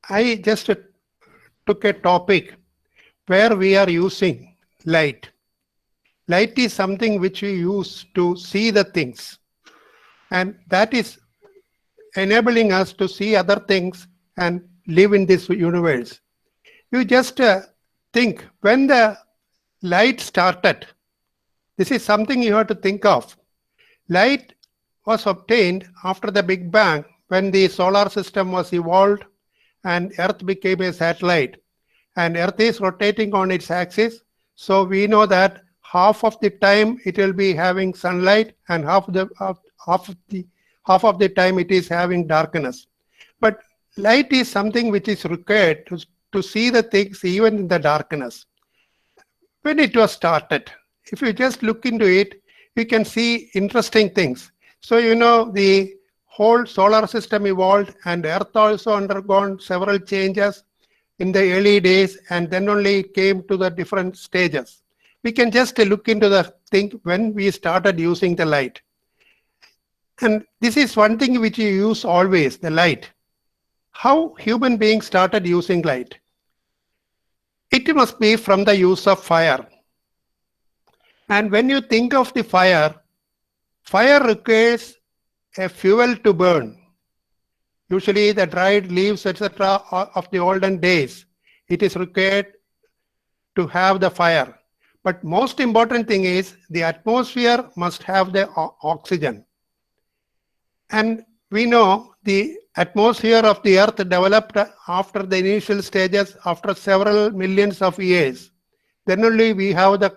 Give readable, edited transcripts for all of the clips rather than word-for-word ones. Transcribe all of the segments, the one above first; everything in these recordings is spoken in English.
I just took a topic where we are using light. Light is something which we use to see the things, and that is enabling us to see other things and live in this universe. You just think when the light started, this is something you have to think of. Light was obtained after the Big Bang when the solar system was evolved and Earth became a satellite. And Earth is rotating on its axis. So we know that half of the time it will be having sunlight and half of the time it is having darkness. But light is something which is required to see the things even in the darkness. When it was started, if you just look into it, you can see interesting things. So the whole solar system evolved and Earth also undergone several changes in the early days, and then only it came to the different stages. We can just look into the thing when we started using the light. And this is one thing which you use always, the light. How human beings started using light? It must be from the use of fire. And when you think of the fire requires a fuel to burn. Usually the dried leaves, etc. of the olden days, it is required to have the fire. But most important thing is the atmosphere must have the oxygen. And we know the atmosphere of the Earth developed after the initial stages, after several millions of years. Then only we have the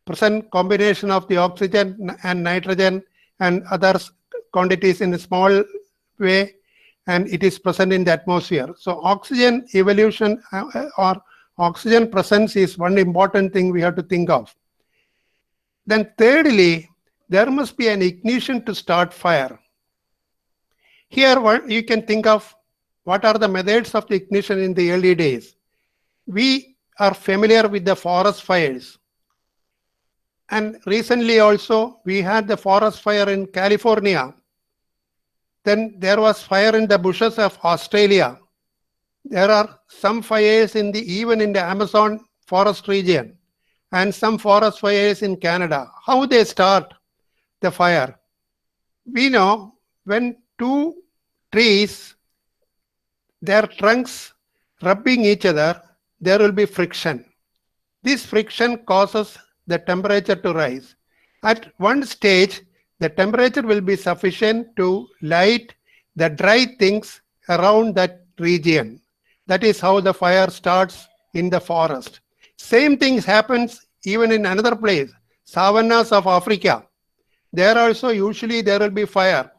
present combination of the oxygen and nitrogen and other quantities in a small way, and it is present in the atmosphere. So oxygen evolution or oxygen presence is one important thing we have to think of. Then thirdly, there must be an ignition to start fire. Here you can think of what are the methods of the ignition in the early days. We are familiar with the forest fires. And recently also we had the forest fire in California. Then there was fire in the bushes of Australia. There are some fires even in the Amazon forest region, and some forest fires in Canada. How they start the fire? We know when two trees, their trunks rubbing each other, there will be friction. This friction causes the temperature to rise. At one stage, the temperature will be sufficient to light the dry things around that region. That is how the fire starts in the forest. Same things happens even in another place, savannas of Africa. There also usually there will be fire.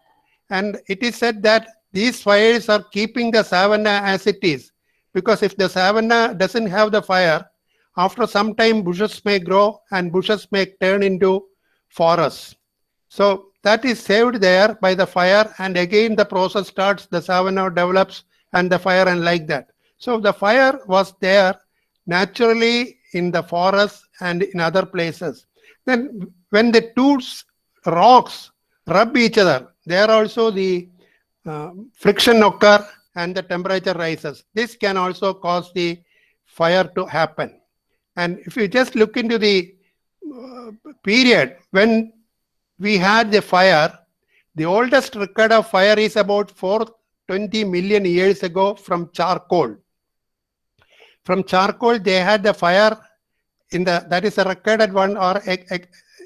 And it is said that these fires are keeping the savanna as it is. Because if the savanna doesn't have the fire, after some time bushes may grow and bushes may turn into forests. So that is saved there by the fire, and again the process starts, the savanna develops and the fire, and like that. So the fire was there naturally in the forest and in other places. Then when the two rocks rub each other, there also the friction occur and the temperature rises. This can also cause the fire to happen. And if you just look into the period when we had the fire, the oldest record of fire is about 420 million years ago from charcoal. From charcoal, they had the fire that is a recorded one or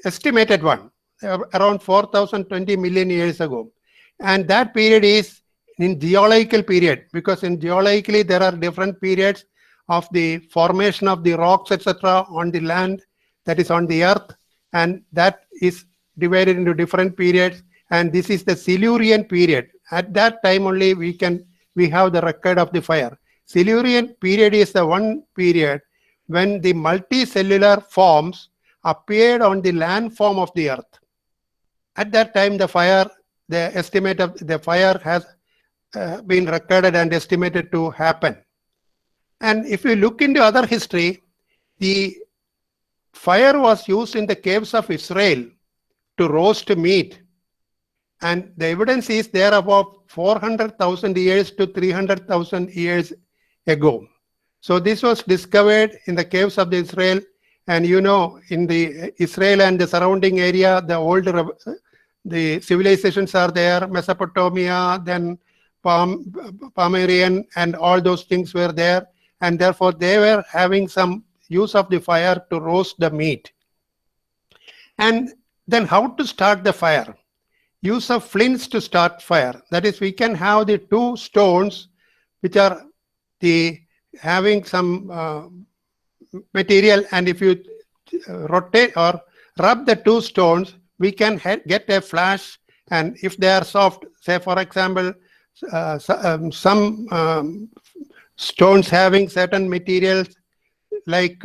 estimated one, around 4020 million years ago. And that period is in geological period, because in geologically there are different periods of the formation of the rocks, etc. on the land, that is on the earth, and that is divided into different periods, and this is the Silurian period. At that time only we have the record of the fire. Silurian period is the one period when the multicellular forms appeared on the landform of the earth. At that time the estimate of the fire has been recorded and estimated to happen. And if you look into other history, the fire was used in the caves of Israel to roast meat. And the evidence is there about 400,000 years to 300,000 years ago. So this was discovered in the caves of the Israel, and you know, in the Israel and the surrounding area, the civilizations are there, Mesopotamia, then Palmyrian, and all those things were there, and therefore they were having some use of the fire to roast the meat. And then how to start the fire? Use of flints to start fire. That is, we can have the two stones which are having some material, and if you rotate or rub the two stones, we can get a flash. And if they are soft, say for example, some stones having certain materials like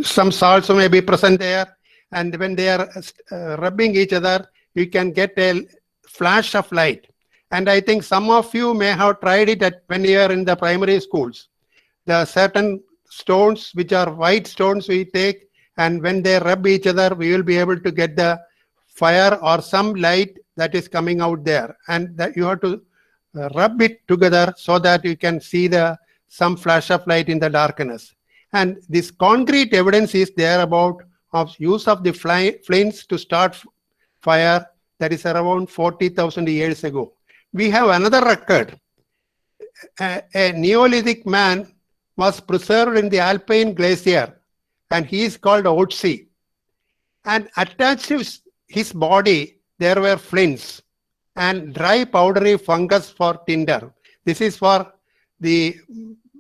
some salts may be present there, and when they are rubbing each other, you can get a flash of light. And I think some of you may have tried it when you are in the primary schools. There are certain stones which are white stones we take, and when they rub each other, we will be able to get the fire or some light that is coming out there, and that you have to rub it together so that you can see some flash of light in the darkness. And this concrete evidence is there about use of the flames to start fire. That is around 40,000 years ago. We have another record. A Neolithic man was preserved in the Alpine glacier, and he is called Otzi. And attached to his body, there were flints and dry powdery fungus for tinder. This is for the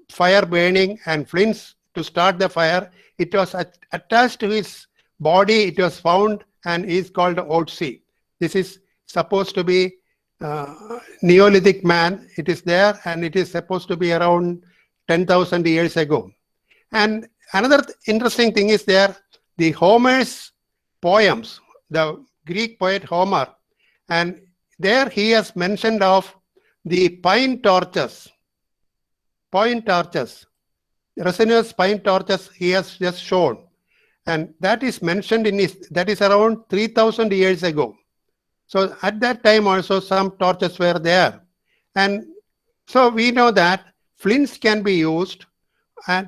fire burning, and flints to start the fire. It was attached to his body, it was found, and he is called Otzi. This is supposed to be Neolithic man. It is there, and it is supposed to be around 10,000 years ago. And another interesting thing is there, the Homer's poems, the Greek poet Homer, and there he has mentioned of the pine torches, resinous pine torches he has just shown. And that is mentioned that is around 3,000 years ago. So at that time also some torches were there. And so we know that flints can be used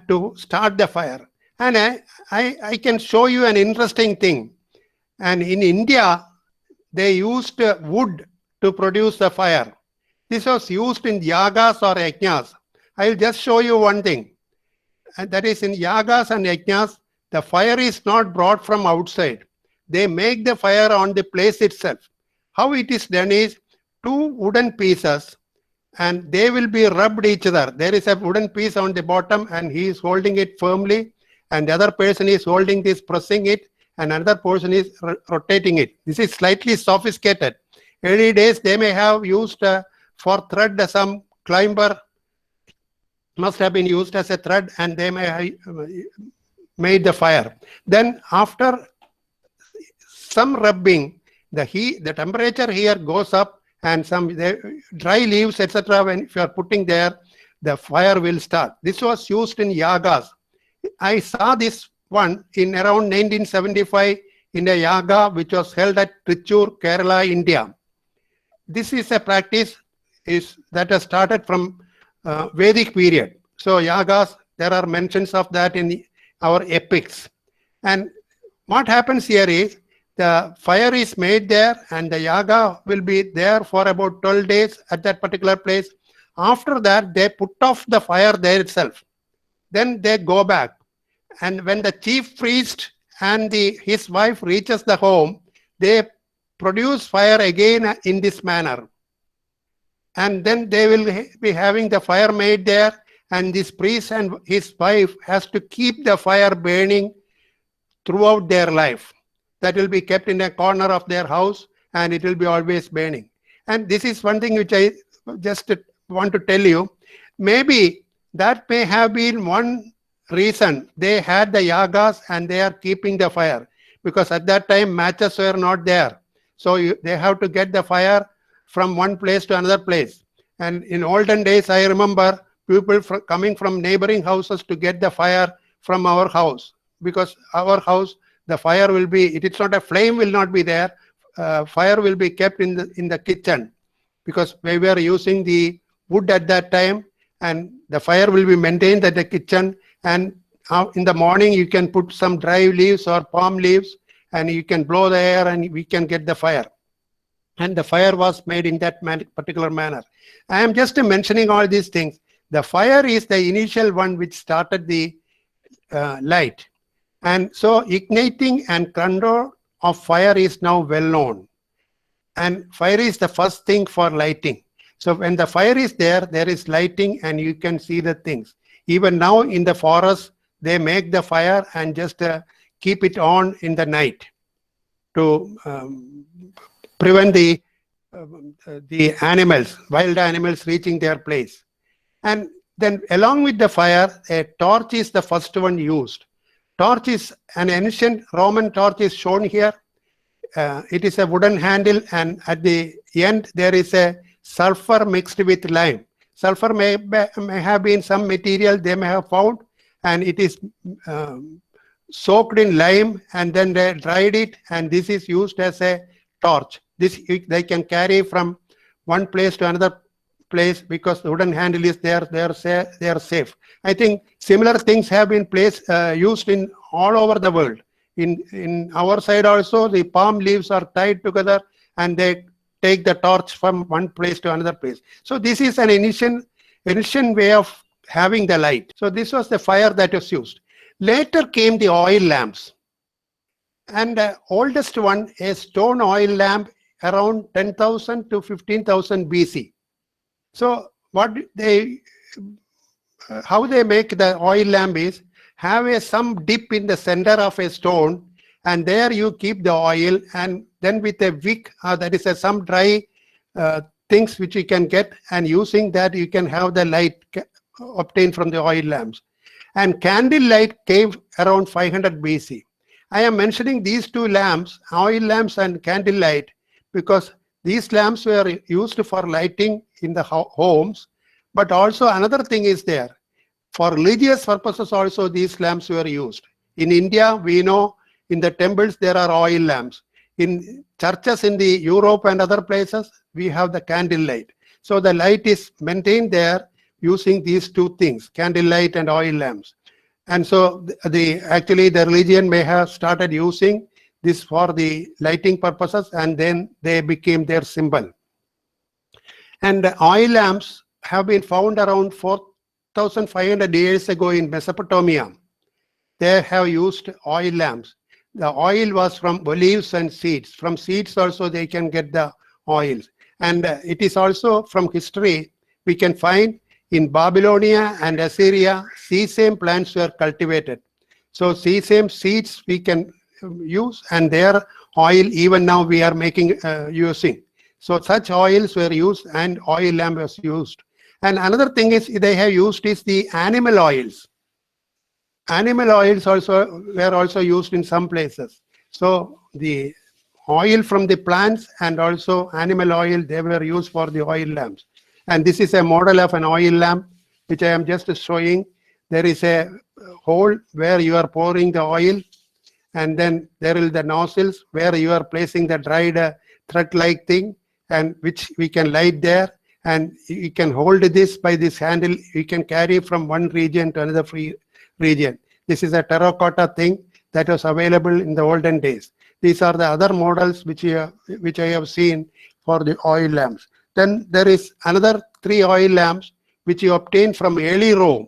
to start the fire. And I can show you an interesting thing. And in India, they used wood to produce the fire. This was used in yagas or yajnas. I will just show you one thing. And that is, in yagas and yajnas, the fire is not brought from outside. They make the fire on the place itself. How it is done is, two wooden pieces, and they will be rubbed each other. There is a wooden piece on the bottom, and he is holding it firmly, and the other person is holding this, pressing it, and another person is rotating it. This is slightly sophisticated. Early days, they may have used for thread, some climber must have been used as a thread, and they may have made the fire. Then after some rubbing, the temperature here goes up, and some dry leaves, etc. When if you are putting there, the fire will start. This was used in yagas. I saw this one in around 1975 in a yaga which was held at Trichur, Kerala, India. This is a practice that has started from Vedic period. So yagas, there are mentions of that in our epics. And what happens here is, the fire is made there, and the yaga will be there for about 12 days at that particular place. After that, they put off the fire there itself. Then they go back. And when the chief priest and his wife reaches the home, they produce fire again in this manner. And then they will be having the fire made there, and this priest and his wife has to keep the fire burning throughout their life. That will be kept in a corner of their house, and it will be always burning. And this is one thing which I just want to tell you. Maybe that may have been one reason they had the yagas and they are keeping the fire, because at that time matches were not there. So they have to get the fire from one place to another place. And in olden days, I remember people coming from neighboring houses to get the fire from our house, because our house, the fire will be, it's not a flame will not be there, fire will be kept in the kitchen. because we were using the wood at that time, and the fire will be maintained at the kitchen, and in the morning you can put some dry leaves or palm leaves and you can blow the air and we can get the fire. And the fire was made in that particular manner. I am just mentioning all these things. The fire is the initial one which started the light. And so igniting and control of fire is now well known. And fire is the first thing for lighting. So when the fire is there, there is lighting and you can see the things. Even now in the forest, they make the fire and just keep it on in the night to prevent the animals, wild animals reaching their place. And then along with the fire, a torch is the first one used. Torch is an ancient Roman torch is shown here. It is a wooden handle, and at the end there is a sulfur mixed with lime. Sulfur may have been some material they may have found, and it is soaked in lime, and then they dried it, and this is used as a torch. This they can carry from one place to another place because the wooden handle is there. They are safe. I think similar things have been used in all over the world. In our side also, the palm leaves are tied together and they take the torch from one place to another place. So this is an ancient way of having the light. So this was the fire that was used. Later came the oil lamps. And the oldest one, a stone oil lamp around 10,000 to 15,000 BC. So how they make the oil lamp is have some dip in the center of a stone, and there you keep the oil, and then with a wick, that is some dry things which you can get, and using that you can have the light obtained from the oil lamps. And candle light came around 500 BC. I am mentioning these two lamps, oil lamps and candle light, because these lamps were used for lighting in the homes, but also another thing is there. For religious purposes also these lamps were used. In India, we know in the temples there are oil lamps. In churches in the Europe and other places, we have the candle light. So the light is maintained there using these two things, candle light and oil lamps. And so actually the religion may have started using this for the lighting purposes, and then they became their symbol. And the oil lamps have been found around 4,500 years ago in Mesopotamia. They have used oil lamps. The oil was from olives and seeds. From seeds also they can get the oils. And it is also from history we can find in Babylonia and Assyria, sesame plants were cultivated. So sesame seeds we can use, and their oil even now we are using. So such oils were used and oil lamp was used. And another thing is they have used is the animal oils. Animal oils were also used in some places. So the oil from the plants and also animal oil, they were used for the oil lamps. And this is a model of an oil lamp, which I am just showing. There is a hole where you are pouring the oil, and then there is the nozzles where you are placing the dried thread-like thing, and which we can light there. And you can hold this by this handle. You can carry from one region to another region. This is a terracotta thing that was available in the olden days. These are the other models which I have seen for the oil lamps. Then there is another 3 oil lamps which you obtain from early Rome.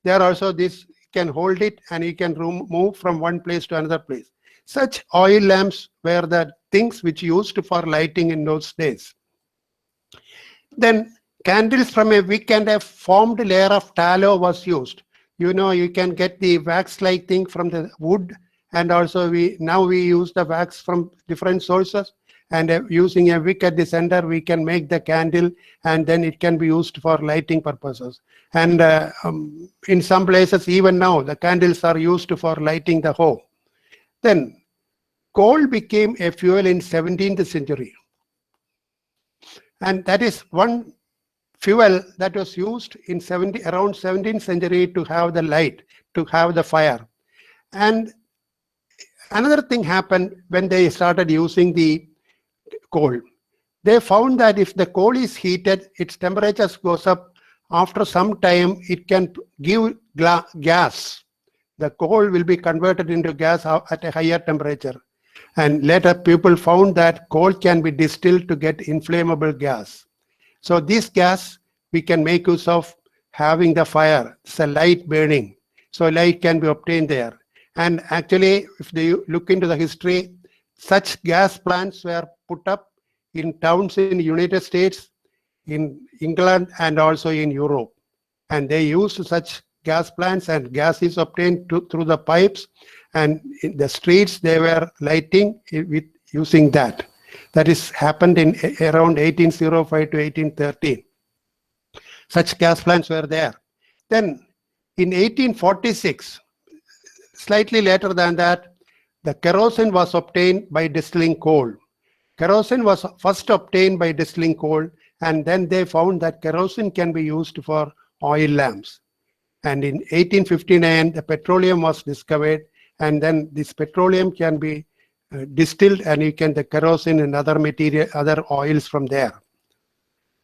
There also this can hold it and you can move from one place to another place. Such oil lamps were the things which used for lighting in those days. Then candles from a wick and a formed layer of tallow was used. You know, you can get the wax-like thing from the wood, and also now we use the wax from different sources, and using a wick at the center we can make the candle, and then it can be used for lighting purposes. And in some places even now the candles are used for lighting the home. Then coal became a fuel in 17th century. And that is one fuel that was used in around 17th century to have the light, to have the fire. And another thing happened when they started using the coal. They found that if the coal is heated, its temperature goes up. After some time, it can give gas. The coal will be converted into gas at a higher temperature. And later people found that coal can be distilled to get inflammable gas. So this gas we can make use of having the fire. It's a light burning. So light can be obtained there. And actually, if you look into the history, such gas plants were put up in towns in the United States, in England, and also in Europe. And they used such gas plants, and gas is obtained through the pipes, and in the streets they were lighting with using that. That is happened in around 1805 to 1813. Such gas plants were there. Then in 1846, slightly later than that, the kerosene was obtained by distilling coal. Kerosene was first obtained by distilling coal, and then they found that kerosene can be used for oil lamps. And in 1859, the petroleum was discovered, and then this petroleum can be distilled, and you can the kerosene and other material, other oils from there.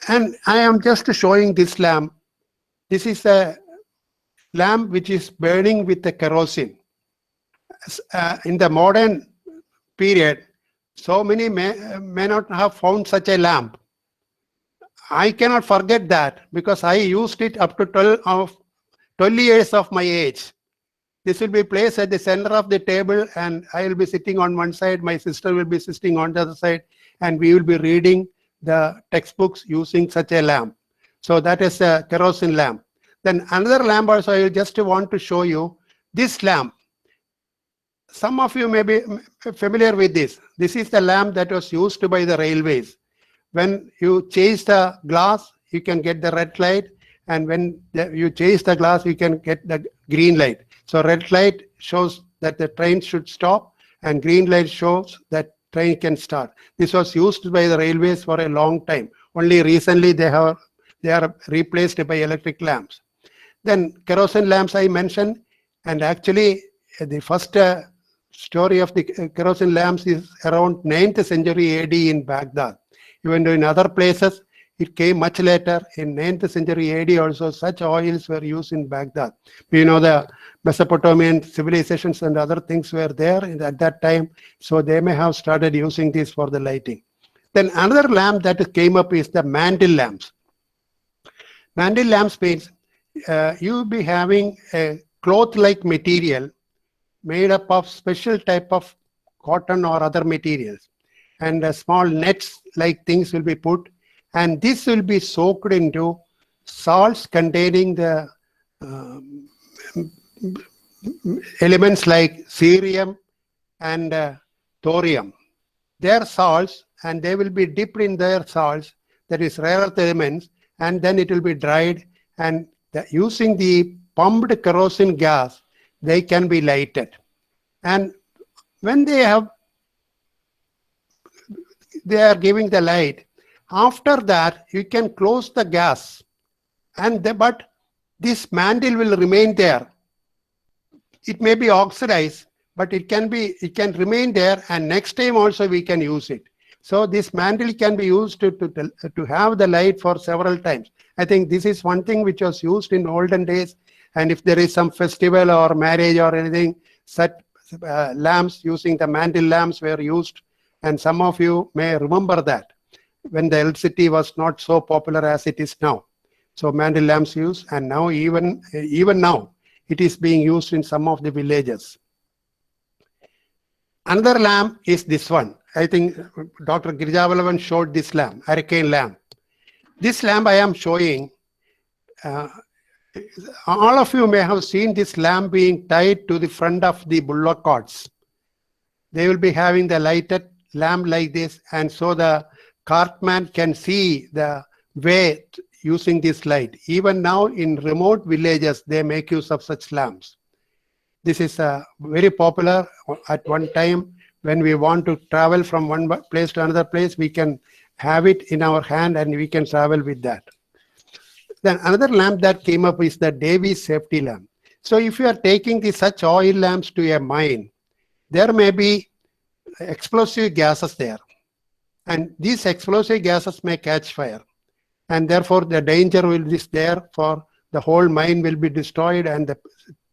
And I am just showing this lamp. This is a lamp which is burning with the kerosene. In the modern period, so many may not have found such a lamp. I cannot forget that because I used it up to 12 years of my age. This will be placed at the center of the table, and I will be sitting on one side, my sister will be sitting on the other side, and we will be reading the textbooks using such a lamp. So that is a kerosene lamp. Then another lamp also I just want to show you. This lamp, some of you may be familiar with this. This is the lamp that was used by the railways. When you change the glass, you can get the red light, and when you change the glass, you can get the green light. So red light shows that the train should stop, and green light shows that train can start. This was used by the railways for a long time. Only recently they are replaced by electric lamps. Then kerosene lamps I mentioned, and actually the first story of the kerosene lamps is around 9th century AD in Baghdad. Even though in other places it came much later, in 9th century AD also such oils were used in Baghdad. We know the Mesopotamian civilizations and other things were there at that time, so they may have started using this for the lighting. Then another lamp that came up is the mantle lamps. Mantle lamps means you will be having a cloth-like material made up of special type of cotton or other materials, and small nets like things will be put, and this will be soaked into salts containing the elements like cerium and thorium. They are salts, and they will be dipped in their salts, that is rare earth elements, and then it will be dried, and using the pumped kerosene gas, they can be lighted. And when they are giving the light, after that you can close the gas, and but this mantle will remain there. It may be oxidized, but it can remain there, and next time also we can use it. So this mantle can be used to have the light for several times. I think this is one thing which was used in olden days, and if there is some festival or marriage or anything, such lamps using the mantle lamps were used, and some of you may remember that when the electricity was not so popular as it is now. So mantle lamps used, and now even now it is being used in some of the villages. Another lamp is this one. I think Dr. Girjavalavan showed this lamp, hurricane lamp. This lamp I am showing, all of you may have seen this lamp being tied to the front of the bullock carts. They will be having the lighted lamp like this, and so the cartman can see the way using this light. Even now in remote villages, they make use of such lamps. This is very popular. At one time, when we want to travel from one place to another place, we can have it in our hand and we can travel with that. Then another lamp that came up is the Davy's safety lamp. So if you are taking such oil lamps to a mine, there may be explosive gases there. And these explosive gases may catch fire. And therefore, the danger will be there for the whole mine will be destroyed and the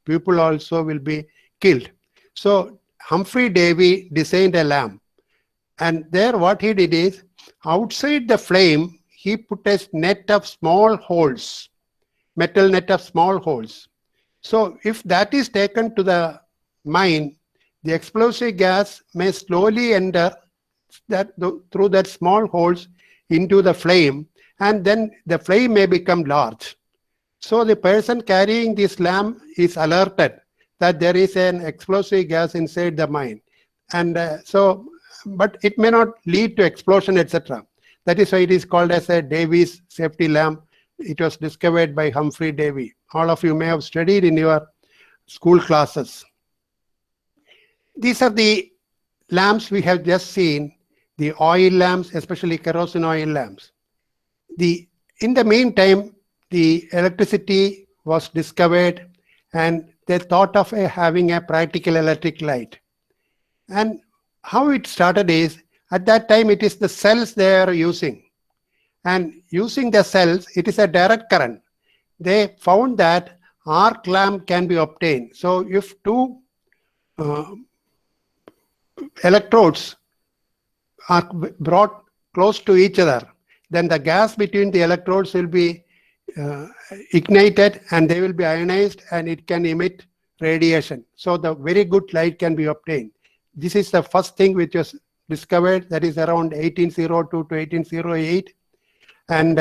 people also will be killed. So Humphrey Davy designed a lamp. And there what he did is, outside the flame, he put a net of small holes, metal net of small holes. So if that is taken to the mine, the explosive gas may slowly enter through that small holes into the flame, and then the flame may become large. So the person carrying this lamp is alerted that there is an explosive gas inside the mine. And but it may not lead to explosion, etc. That is why it is called as a Davy's safety lamp. It was discovered by Humphrey Davy. All of you may have studied in your school classes. These are the lamps we have just seen, the oil lamps, especially kerosene oil lamps. In the meantime, the electricity was discovered and they thought of having a practical electric light. And how it started is, at that time it is the cells they are using. And using the cells, it is a direct current. They found that arc lamp can be obtained. So if two electrodes are brought close to each other, then the gas between the electrodes will be ignited and they will be ionized and it can emit radiation. So the very good light can be obtained. This is the first thing which was discovered, that is around 1802 to 1808. And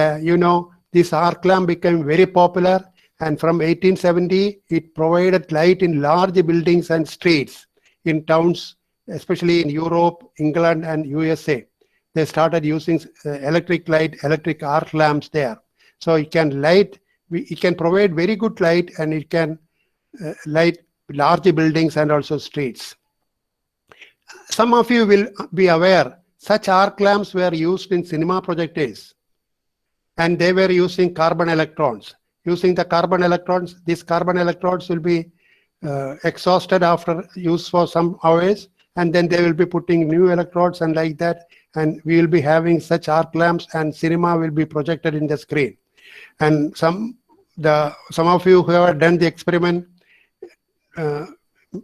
this arc lamp became very popular, and from 1870 it provided light in large buildings and streets in towns, especially in Europe, England and USA. They started using electric arc lamps there. So it can provide very good light, and it can light large buildings and also streets. Some of you will be aware, such arc lamps were used in cinema projectors, and they were using carbon electrons. Using the carbon electrons, these carbon electrodes will be exhausted after use for some hours, and then they will be putting new electrodes and like that, and we will be having such arc lamps, and cinema will be projected in the screen. And some of you who have done the experiment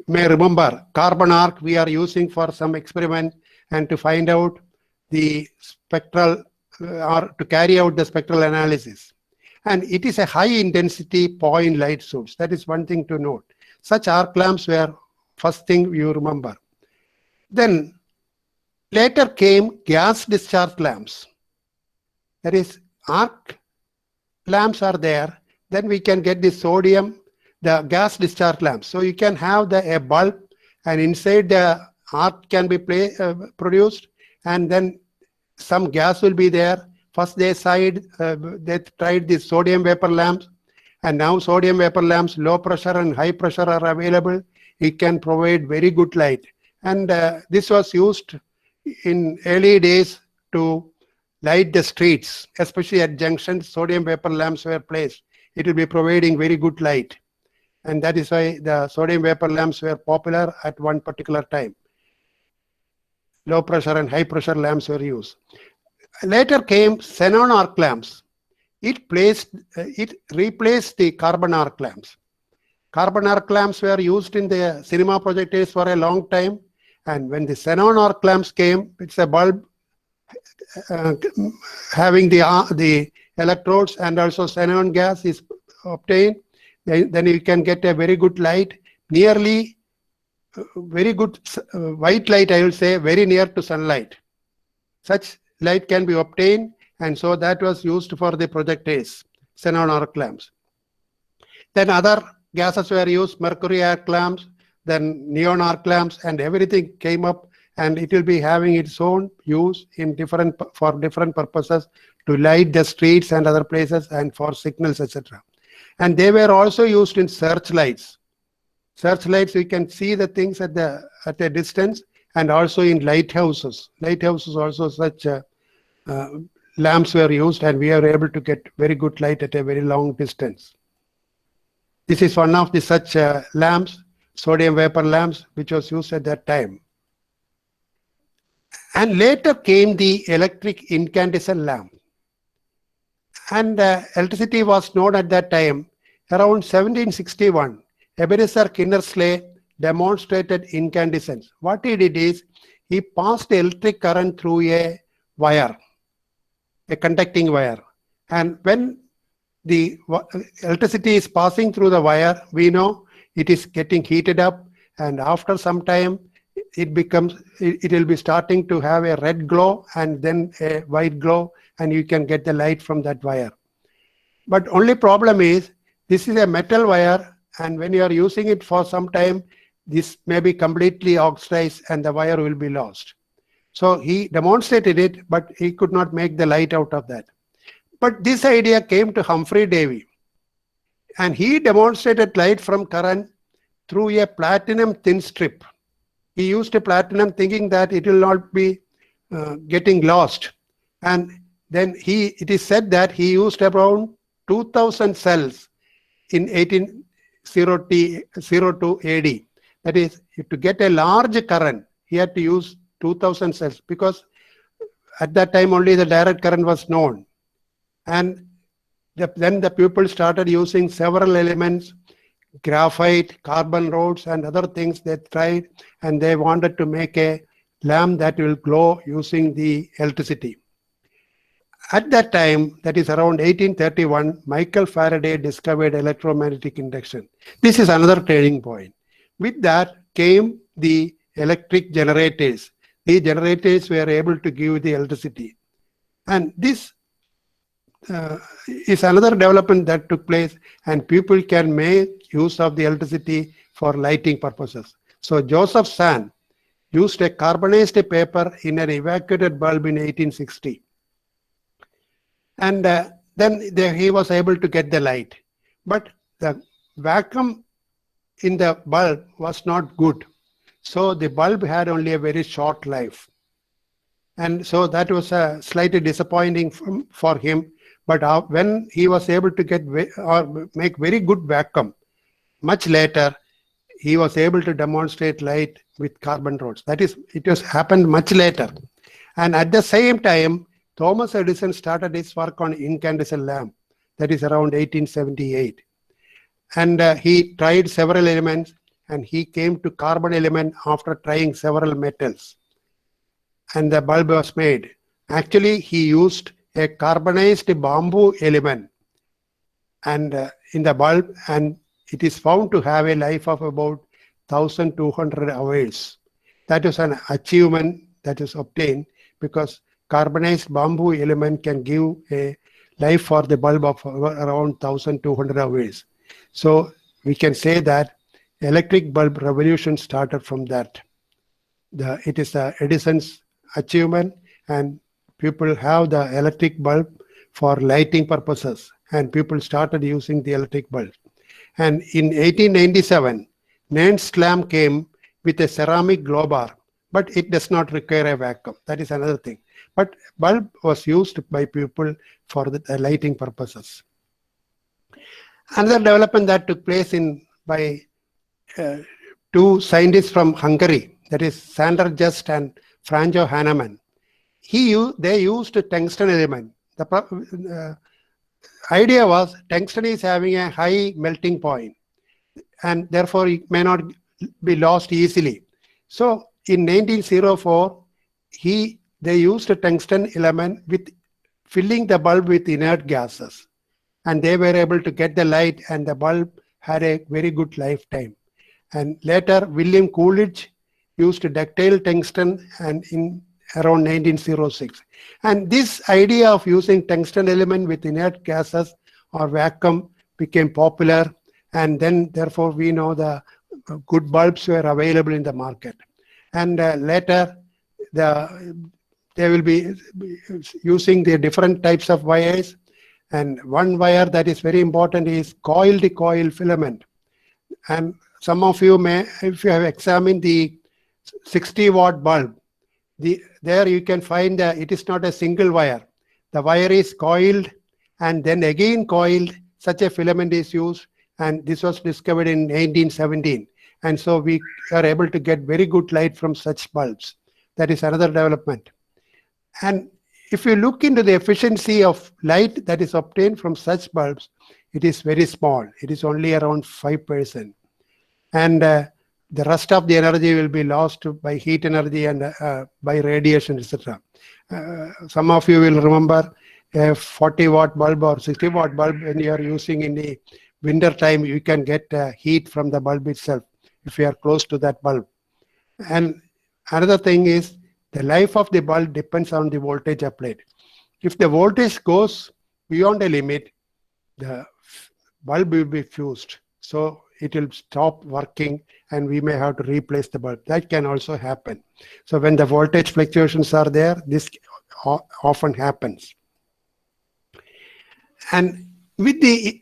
may remember carbon arc we are using for some experiment and to find out the spectral or to carry out the spectral analysis. And it is a high intensity point light source. That is one thing to note. Such arc lamps were first thing you remember. Then later came gas discharge lamps. That is, arc lamps are there, then we can get the gas discharge lamps. So you can have a bulb, and inside the arc can be produced, and then some gas will be there. First they tried the sodium vapor lamps, and now sodium vapor lamps, low pressure and high pressure are available. It can provide very good light. And this was used in early days to light the streets, especially at junctions. Sodium vapor lamps were placed. It will be providing very good light. And that is why the sodium vapor lamps were popular at one particular time. Low pressure and high pressure lamps were used. Later came xenon arc lamps. It replaced the carbon arc lamps. Carbon arc lamps were used in the cinema projectors for a long time. And when the xenon arc lamps came, it's a bulb having the electrodes, and also xenon gas is obtained. Then you can get a very good light, nearly very good white light, I will say, very near to sunlight. Such light can be obtained, and so that was used for the projectors, xenon arc lamps. Then other gases were used, mercury arc lamps, then neon arc lamps, and everything came up, and it will be having its own use for different purposes, to light the streets and other places, and for signals, etc. And they were also used in searchlights. Searchlights, you can see the things at a distance, and also in lighthouses. Lighthouses also such lamps were used, and we are able to get very good light at a very long distance. This is one of the such lamps, sodium vapor lamps, which was used at that time. And later came the electric incandescent lamp. And electricity was known at that time. Around 1761, Ebenezer Kinnersley demonstrated incandescence. What he did is, he passed electric current through a wire, a conducting wire. And when the electricity is passing through the wire, we know it is getting heated up, and after some time, it will be starting to have a red glow and then a white glow, and you can get the light from that wire. But only problem is, this is a metal wire, and when you are using it for some time, this may be completely oxidized and the wire will be lost. So he demonstrated it, but he could not make the light out of that. But this idea came to Humphrey Davy, and he demonstrated light from current through a platinum thin strip. He used a platinum thinking that it will not be getting lost. And then it is said that he used around 2000 cells in 1802 AD. That is, to get a large current, he had to use 2000 cells, because at that time only the direct current was known. And then the people started using several elements, graphite, carbon rods, and other things they tried, and they wanted to make a lamp that will glow using the electricity. At that time, that is around 1831, Michael Faraday discovered electromagnetic induction. This is another turning point. With that came the electric generators. The generators were able to give the electricity. And this is another development that took place, and people can make use of the electricity for lighting purposes. So Joseph Sand used a carbonized paper in an evacuated bulb in 1860. And then he was able to get the light. But the vacuum in the bulb was not good. So the bulb had only a very short life. And so that was slightly disappointing for him. But when he was able to get or make very good vacuum, much later, he was able to demonstrate light with carbon rods. That is, it was happened much later. And at the same time, Thomas Edison started his work on incandescent lamp. That is around 1878. And he tried several elements, and he came to carbon element after trying several metals. And the bulb was made. Actually, he used a carbonized bamboo element and in the bulb, and it is found to have a life of about 1200 hours. That is an achievement that is obtained because carbonized bamboo element can give a life for the bulb of around 1200 hours. So we can say that electric bulb revolution started from that. It is Edison's achievement, and people have the electric bulb for lighting purposes, and people started using the electric bulb. And in 1897, Nernst lamp came with a ceramic glow bar, but it does not require a vacuum. That is another thing. But bulb was used by people for the lighting purposes. Another development that took place by two scientists from Hungary, that is Sander Just and Franjo Hahnemann. They used a tungsten element. The idea was tungsten is having a high melting point, and therefore it may not be lost easily. So in 1904, they used a tungsten element with filling the bulb with inert gases, and they were able to get the light, and the bulb had a very good lifetime. And later, William Coolidge used ductile tungsten, and in around 1906. And this idea of using tungsten element with inert gases or vacuum became popular, and then therefore we know the good bulbs were available in the market. And later they will be using the different types of wires, and one wire that is very important is coil-to-coil filament. And some of you may, if you have examined the 60-watt bulb, there you can find it is not a single wire. The wire is coiled and then again coiled. Such a filament is used, and this was discovered in 1917. And so we are able to get very good light from such bulbs. That is another development. And if you look into the efficiency of light that is obtained from such bulbs, it is very small. It is only around 5%. And the rest of the energy will be lost by heat energy and by radiation, etc. Some of you will remember a 40-watt bulb or 60-watt bulb. When you are using in the winter time, you can get heat from the bulb itself if you are close to that bulb. And another thing is the life of the bulb depends on the voltage applied. If the voltage goes beyond a limit, the bulb will be fused. So it will stop working and we may have to replace the bulb. That can also happen. So when the voltage fluctuations are there, this often happens. And with the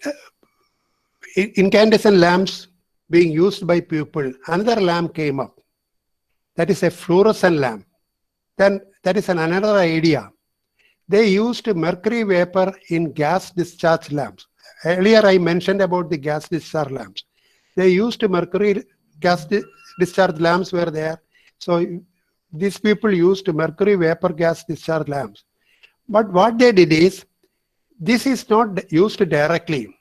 incandescent lamps being used by people, another lamp came up. That is a fluorescent lamp. Then that is another idea. They used mercury vapor in gas discharge lamps. Earlier I mentioned about the gas discharge lamps. They used mercury gas discharge lamps were there. So these people used mercury vapor gas discharge lamps. But what they did is, this is not used directly.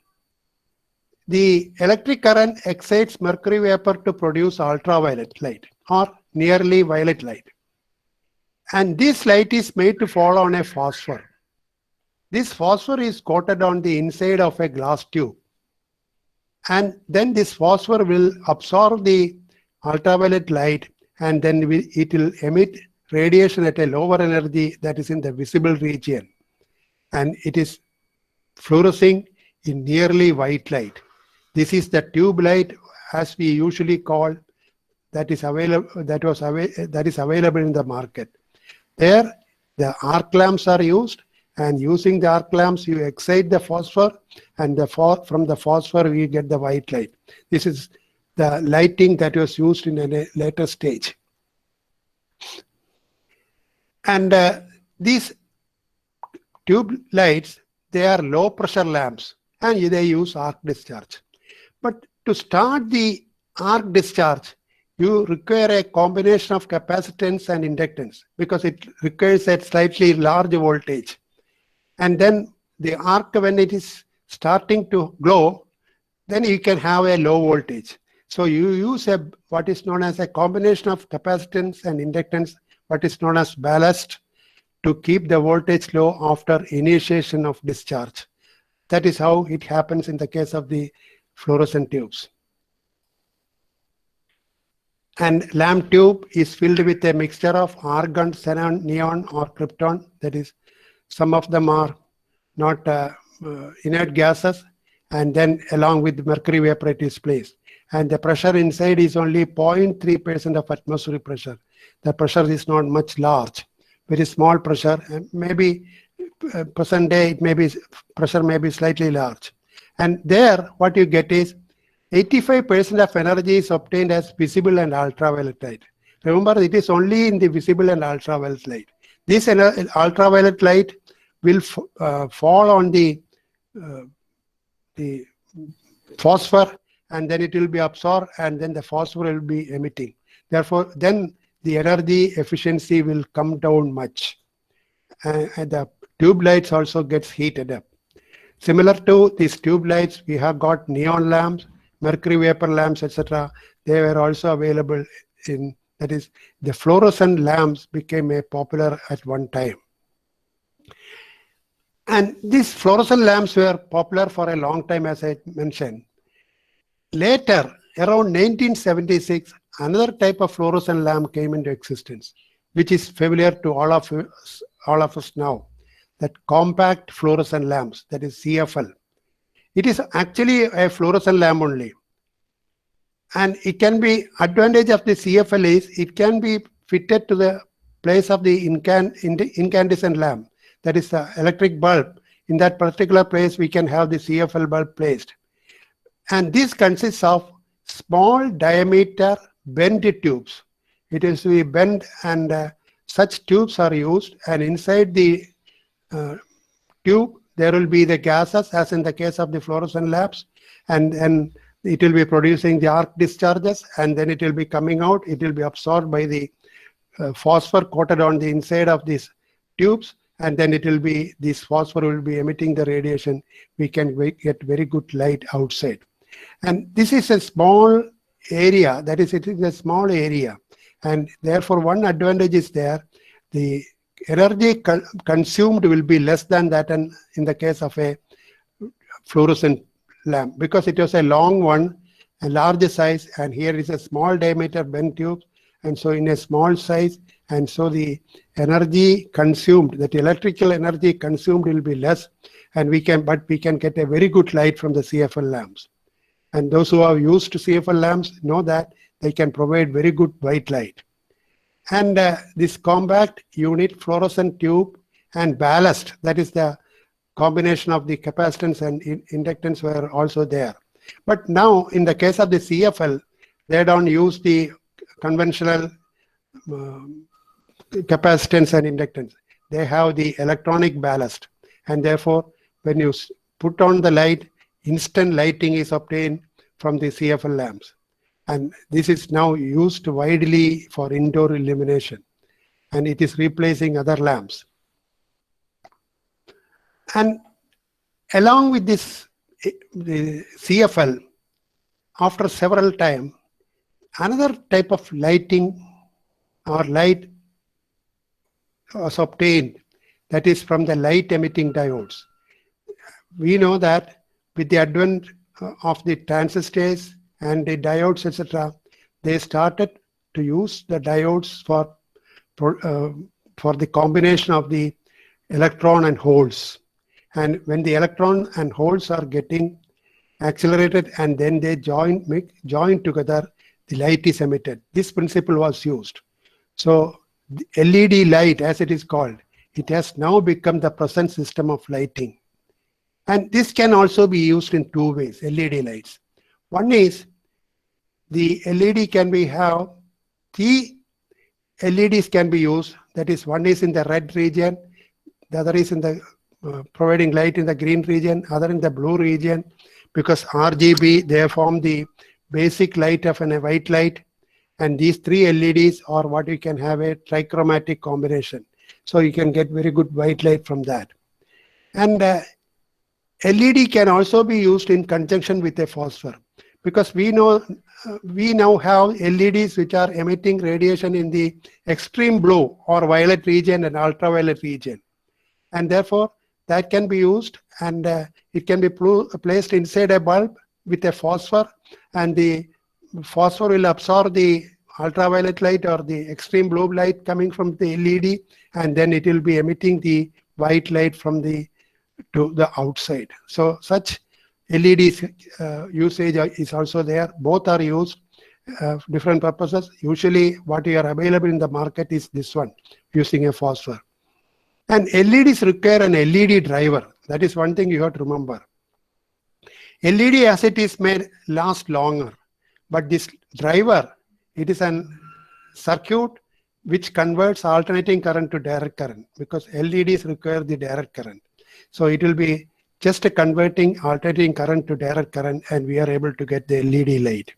The electric current excites mercury vapor to produce ultraviolet light or nearly violet light. And this light is made to fall on a phosphor. This phosphor is coated on the inside of a glass tube. And then this phosphor will absorb the ultraviolet light and then it will emit radiation at a lower energy that is in the visible region. And it is fluorescing in nearly white light. This is the tube light as we usually call that is available in the market. There the arc lamps are used, and using the arc lamps you excite the phosphor, and from the phosphor we get the white light. This is the lighting that was used in a later stage. And these tube lights, they are low pressure lamps and they use arc discharge. But to start the arc discharge, you require a combination of capacitance and inductance because it requires a slightly large voltage. And then the arc, when it is starting to glow, then you can have a low voltage. So you use what is known as a combination of capacitance and inductance, what is known as ballast, to keep the voltage low after initiation of discharge. That is how it happens in the case of the fluorescent tubes. And lamp tube is filled with a mixture of argon, xenon, neon, or krypton. That is, some of them are not inert gases, and then along with mercury vapor it is placed. And the pressure inside is only 0.3% of atmospheric pressure. The pressure is not much large, very small pressure, and maybe present day pressure may be slightly large. And there what you get is 85% of energy is obtained as visible and ultraviolet light. Remember, it is only in the visible and ultraviolet light. This ultraviolet light will fall on the phosphor, and then it will be absorbed, and then the phosphor will be emitting. Therefore, then the energy efficiency will come down much. And the tube lights also gets heated up. Similar to these tube lights, we have got neon lamps, mercury vapor lamps, etc. They were also available in, that is, the fluorescent lamps became popular at one time. And these fluorescent lamps were popular for a long time, as I mentioned. Later, around 1976, another type of fluorescent lamp came into existence, which is familiar to all of us now, that compact fluorescent lamps, that is CFL. It is actually a fluorescent lamp only. And it can be, advantage of the CFL is it can be fitted to the place of the incandescent lamp, that is the electric bulb. In that particular place, we can have the CFL bulb placed. And this consists of small diameter bent tubes. It is to be bent, and such tubes are used, and inside the tube there will be the gases, as in the case of the fluorescent lamps, and it will be producing the arc discharges, and then it will be coming out, it will be absorbed by the phosphor coated on the inside of these tubes, and then it will be, this phosphor will be emitting the radiation. We can get very good light outside. And this is a small area, that is, it is a small area. And therefore, one advantage is there. The energy consumed will be less than that in the case of a fluorescent lamp, because it was a long one, a large size, and here is a small diameter bent tube, and so in a small size, and so the energy consumed, that electrical energy consumed will be less, and we can get a very good light from the CFL lamps. And those who are used to CFL lamps know that they can provide very good white light. And this compact unit, fluorescent tube, and ballast, that is the combination of the capacitance and inductance, were also there. But now, in the case of the CFL, they don't use the conventional capacitance and inductance. They have the electronic ballast. And therefore, when you put on the light, instant lighting is obtained from the CFL lamps. And this is now used widely for indoor illumination. And it is replacing other lamps. And along with this, the CFL, after several times, another type of lighting or light was obtained, that is from the light emitting diodes. We know that with the advent of the transistors and the diodes, etc., they started to use the diodes for the combination of the electron and holes. And when the electron and holes are getting accelerated and then they join together, the light is emitted. This principle was used. So the LED light, as it is called, it has now become the present system of lighting. And this can also be used in two ways, LED lights. One is the LED can be have three LEDs can be used. That is, one is in the red region, the other is in the providing light in the green region, other in the blue region, because RGB, they form the basic light of a white light. And these three LEDs are what you can have a trichromatic combination. So you can get very good white light from that. And LED can also be used in conjunction with a phosphor, because we now have LEDs which are emitting radiation in the extreme blue or violet region and ultraviolet region. And therefore, that can be used, and it can be placed inside a bulb with a phosphor, and the phosphor will absorb the ultraviolet light or the extreme blue light coming from the LED, and then it will be emitting the white light from to the outside. So such LEDs usage is also there. Both are used different purposes. Usually what are available in the market is this one, using a phosphor. And LEDs require an LED driver. That is one thing you have to remember. LED as it is may last longer, but this driver, it is a circuit which converts alternating current to direct current, because LEDs require the direct current. So it will be just a converting alternating current to direct current, and we are able to get the LED light.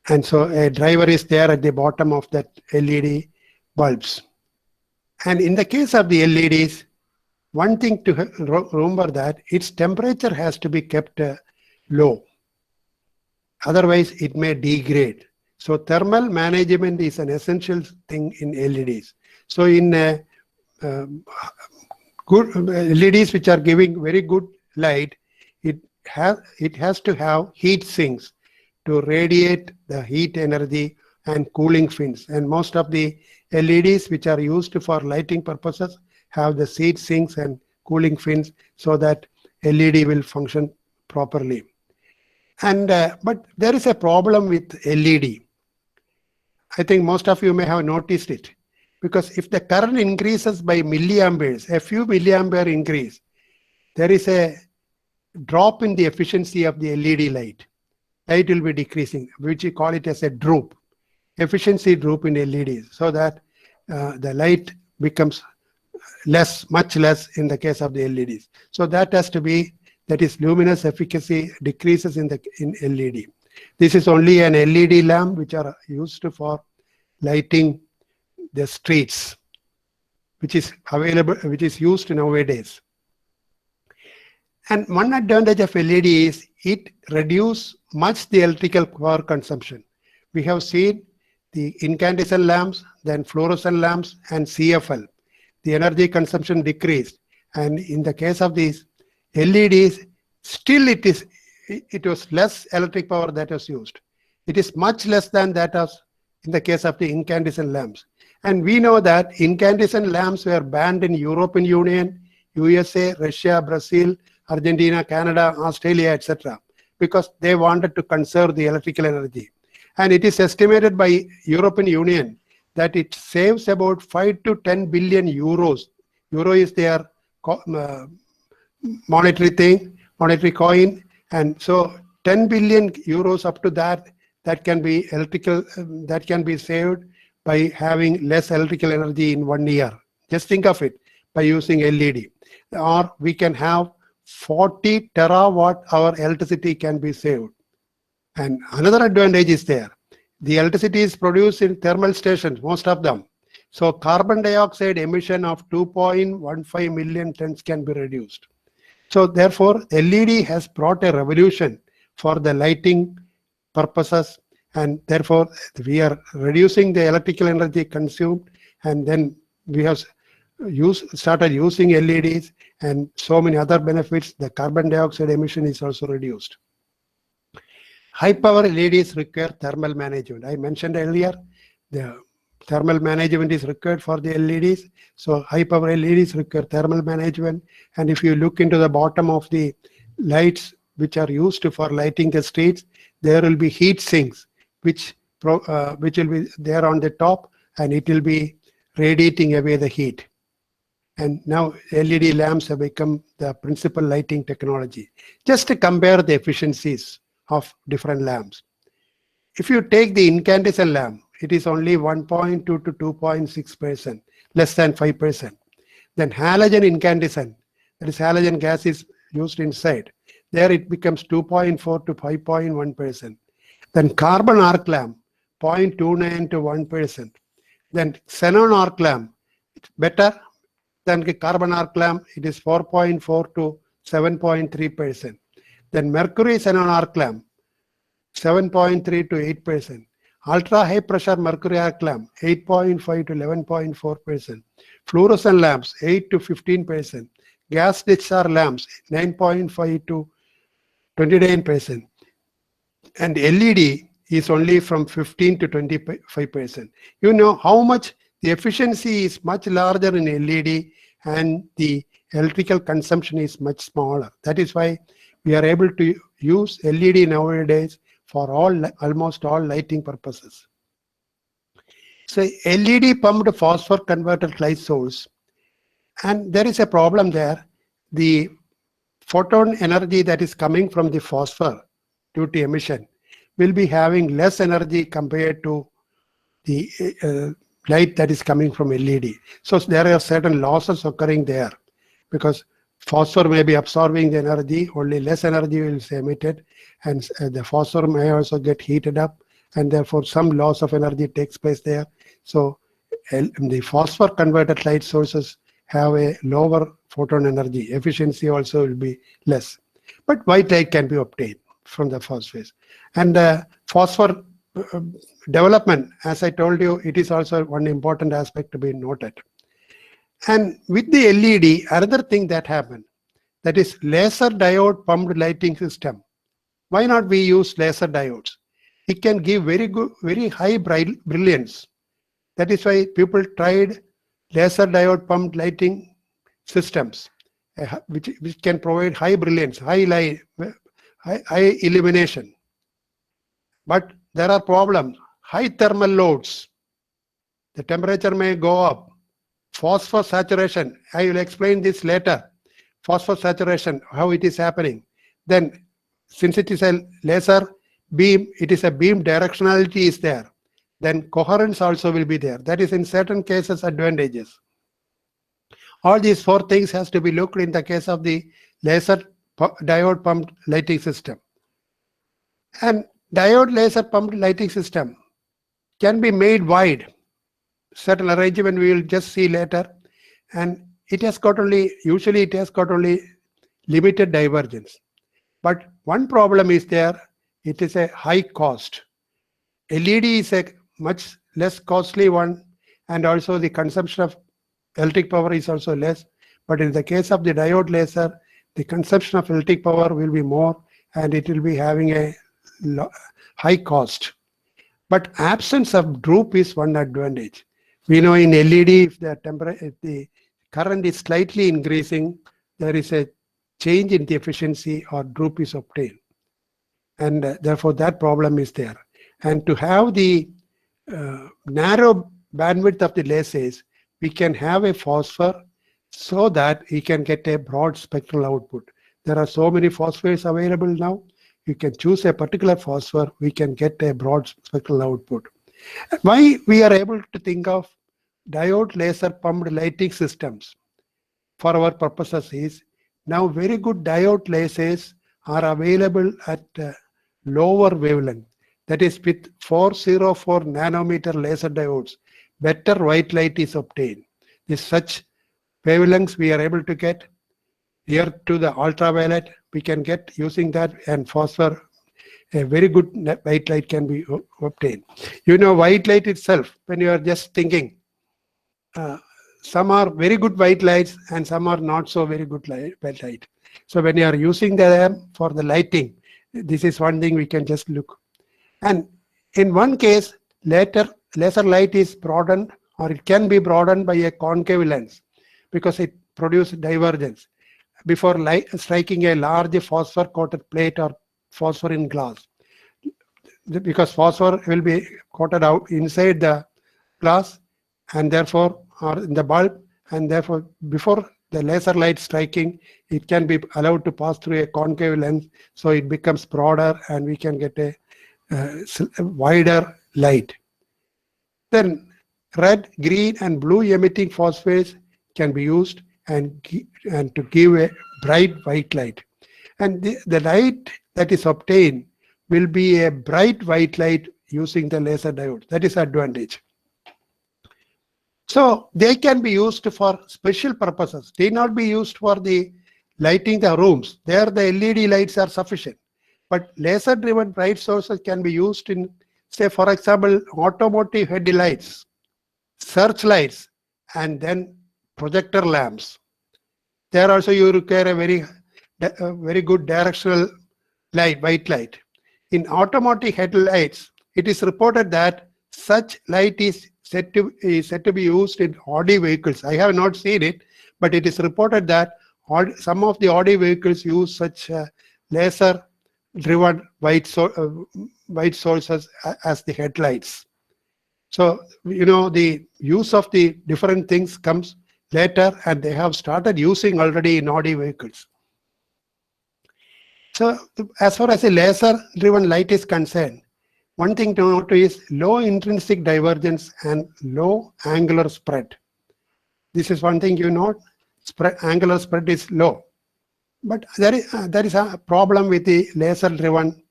And so a driver is there at the bottom of that LED bulbs. And in the case of the LEDs, one thing to remember that its temperature has to be kept low. Otherwise, it may degrade. So thermal management is an essential thing in LEDs. So in good LEDs which are giving very good light, it has to have heat sinks to radiate the heat energy and cooling fins. And most of the LEDs which are used for lighting purposes have the heat sinks and cooling fins, so that LED will function properly. And but there is a problem with LED. I think most of you may have noticed it, because if the current increases by milliamperes, a few milliampere increase, there is a drop in the efficiency of the LED light. Light will be decreasing, which we call it as a droop, efficiency droop in LEDs, so that the light becomes less, much less in the case of the LEDs. So that has to be, that is, luminous efficacy decreases in LED. This is only an LED lamp which are used for lighting the streets, which is available, which is used nowadays. And one advantage of LED is it reduces much the electrical power consumption. We have seen the incandescent lamps, then fluorescent lamps, and CFL. The energy consumption decreased. And in the case of these LEDs, still it was less electric power that was used. It is much less than that of in the case of the incandescent lamps. And we know that incandescent lamps were banned in European Union, USA, Russia, Brazil, Argentina, Canada, Australia, etc. because they wanted to conserve the electrical energy. And it is estimated by European Union that it saves about 5 to 10 billion euros. Euro is their monetary coin. And so 10 billion euros up to that can be that can be saved by having less electrical energy in 1 year. Just think of it, by using LED. Or we can have 40 terawatt hour electricity can be saved. And another advantage is there. The electricity is produced in thermal stations, most of them. So carbon dioxide emission of 2.15 million tons can be reduced. So therefore, LED has brought a revolution for the lighting purposes, and therefore we are reducing the electrical energy consumed, and then we have started using LEDs and so many other benefits. The carbon dioxide emission is also reduced. High power LEDs require thermal management. I mentioned earlier, the thermal management is required for the LEDs. So high power LEDs require thermal management. And if you look into the bottom of the lights which are used for lighting the streets, there will be heat sinks which will be there on the top, and it will be radiating away the heat. And now LED lamps have become the principal lighting technology. Just to compare the efficiencies of different lamps. If you take the incandescent lamp, it is only 1.2 to 2.6%, less than 5%. Then halogen incandescent, that is halogen gas is used inside. There it becomes 2.4 to 5.1%. Then carbon arc lamp, 0.29 to 1%. Then xenon arc lamp, it's better than carbon arc lamp, it is 4.4 to 7.3%. Then mercury xenon arc lamp, 7.3 to 8%. Ultra high pressure mercury arc lamp, 8.5 to 11.4%. Fluorescent lamps, 8 to 15%. Gas discharge lamps, 9.5 to 29%. And LED is only from 15 to 25%. You know how much the efficiency is much larger in LED, and the electrical consumption is much smaller. That is why we are able to use LED nowadays for almost all lighting purposes. So LED pumped phosphor converted light source, and there is a problem there. The photon energy that is coming from the phosphor due to emission will be having less energy compared to the light that is coming from LED. So there are certain losses occurring there, because phosphor may be absorbing the energy, only less energy will be emitted, and the phosphor may also get heated up, and therefore some loss of energy takes place there. So the phosphor converted light sources have a lower photon energy. Efficiency also will be less. But white light can be obtained from the phosphates. And the phosphor development, as I told you, it is also one important aspect to be noted. And with the LED, another thing that happened, that is laser diode pumped lighting system. Why not we use laser diodes? It can give very high brilliance. That is why people tried laser diode pumped lighting systems, which can provide high brilliance, high illumination. But there are problems. High thermal loads. The temperature may go up. Phosphor saturation. I will explain this later. Phosphor saturation, how it is happening. Then, since it is a laser beam, it is a beam directionality is there. Then coherence also will be there. That is in certain cases advantages. All these four things has to be looked in the case of the laser diode pumped lighting system. And diode laser pumped lighting system can be made wide. certain arrangement we will just see later, and it has got only, usually it has got only limited divergence. But one problem is there, it is a high cost. LED is a much less costly one, and also the consumption of electric power is also less. But in the case of the diode laser, the consumption of electric power will be more, and it will be having a high cost. But absence of droop is one advantage. We know in LED, if the current is slightly increasing, there is a change in the efficiency or droop is obtained. And therefore that problem is there. And to have the narrow bandwidth of the lasers, we can have a phosphor so that we can get a broad spectral output. There are so many phosphors available now. You can choose a particular phosphor, we can get a broad spectral output. Why we are able to think of diode laser pumped lighting systems for our purposes is, now very good diode lasers are available at lower wavelength. That is, with 404 nanometer laser diodes, better white light is obtained. With such wavelengths we are able to get here to the ultraviolet, we can get using that, and phosphor, a very good white light can be obtained. You know, white light itself, when you are just thinking, some are very good white lights and some are not so very good white light. So when you are using them for the lighting, this is one thing we can just look. And in one case, laser light is broadened, or it can be broadened by a concave lens because it produces divergence before striking a large phosphor coated plate or phosphor in glass, because phosphor will be coated out inside the glass and therefore, or in the bulb, and therefore before the laser light striking, it can be allowed to pass through a concave lens, so it becomes broader and we can get a wider light. Then red, green and blue emitting phosphates can be used and to give a bright white light. And the light that is obtained will be a bright white light using the laser diode. That is advantage. So they can be used for special purposes. They not be used for the lighting the rooms. There the LED lights are sufficient. But laser driven bright sources can be used in, say for example, automotive headlights, searchlights, and then projector lamps. There also you require a very good directional light, white light. In automotive headlights, it is reported that such light is said to be used in Audi vehicles. I have not seen it, but it is reported that some of the Audi vehicles use such laser driven white sources as the headlights. So, you know, the use of the different things comes later, and they have started using already in Audi vehicles. So as far as a laser driven light is concerned, one thing to note is low intrinsic divergence and low angular spread. This is one thing you note, angular spread is low. But there is a problem with the laser driven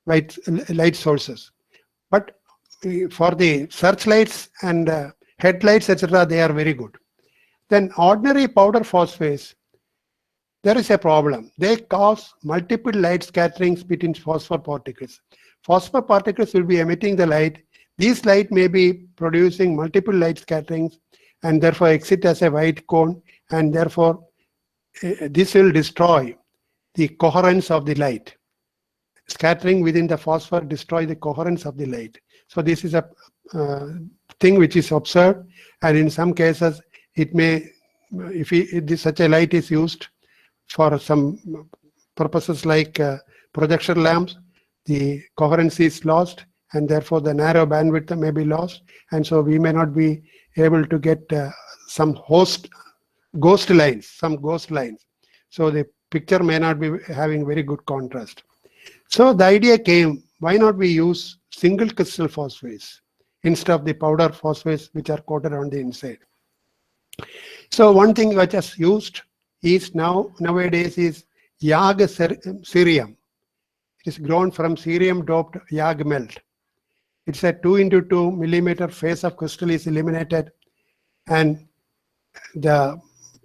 light sources. But for the searchlights and headlights, etc., they are very good. Then ordinary powder phosphates, there is a problem. They cause multiple light scatterings between phosphor particles. Phosphor particles will be emitting the light. These light may be producing multiple light scatterings and therefore exit as a white cone, and therefore this will destroy the coherence of the light. Scattering within the phosphor destroy the coherence of the light. So this is a thing which is observed, and in some cases it may, if such a light is used for some purposes like projection lamps, the coherence is lost and therefore the narrow bandwidth may be lost, and so we may not be able to get some ghost lines. So the picture may not be having very good contrast. So the idea came, why not we use single crystal phosphates instead of the powder phosphates which are coated on the inside. So one thing which is used is nowadays is YAG cerium. It is grown from cerium doped YAG melt. It's a 2 into 2 millimeter phase of crystal is eliminated, and the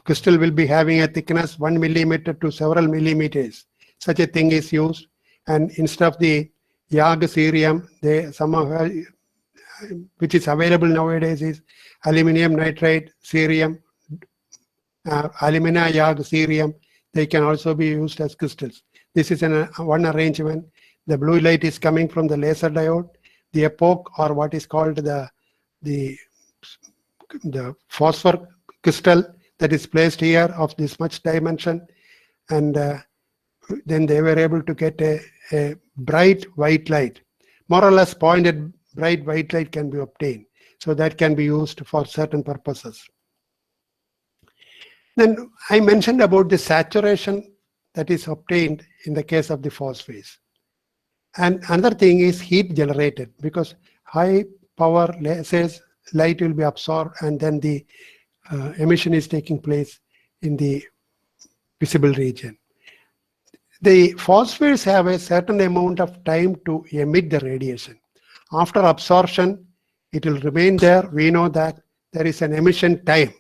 crystal will be having a thickness 1 millimeter to several millimeters. Such a thing is used, and instead of the YAG cerium, they somehow, which is available nowadays, is aluminum nitride cerium, alumina YAG cerium. They can also be used as crystals. This is one arrangement. The blue light is coming from the laser diode. The epoch, or what is called the phosphor crystal, that is placed here of this much dimension, and then they were able to get a bright white light. More or less pointed bright white light can be obtained. So that can be used for certain purposes. Then I mentioned about the saturation that is obtained in the case of the phosphate. And another thing is heat generated, because high power lasers light will be absorbed, and then the emission is taking place in the visible region. The phosphates have a certain amount of time to emit the radiation. After absorption, it will remain there. We know that there is an emission time.